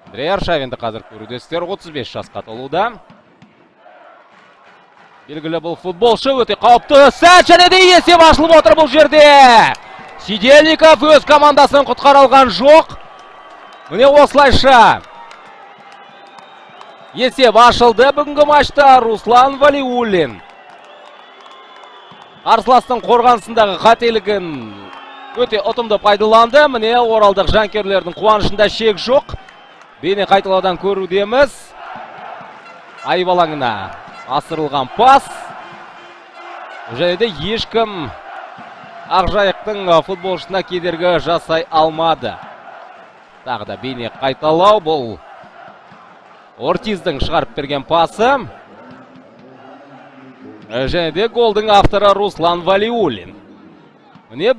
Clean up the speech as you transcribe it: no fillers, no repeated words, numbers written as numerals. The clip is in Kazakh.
Андрей Аршавинді қазір көрудесіздер, 35 жасқа толуда. Белгілі бұл футболшы өте қауіпті сәт, және де есеп ашылып отыр бұл жерде. Сидельников өз командасын құтқара алған жоқ. Міне осылайша есеп ашылды бүгінгі матчта. Руслан Валиуллин қарсыластың қорғанысындағы қателігін өте ұтымды пайдаланды. Міне оралдық жанкүйерлердің қуанышында шек жоқ. Бейне қайталаудан көрудеміз. Айып алаңына асырылған пас. Және де ешкім Ақжайықтың футболшысына кедергі жасай алмады. Тағы да бейне қайталау, бұл Ортиздің шығарып берген пасы. Және де голдың авторы Руслан Валиуллин. Міне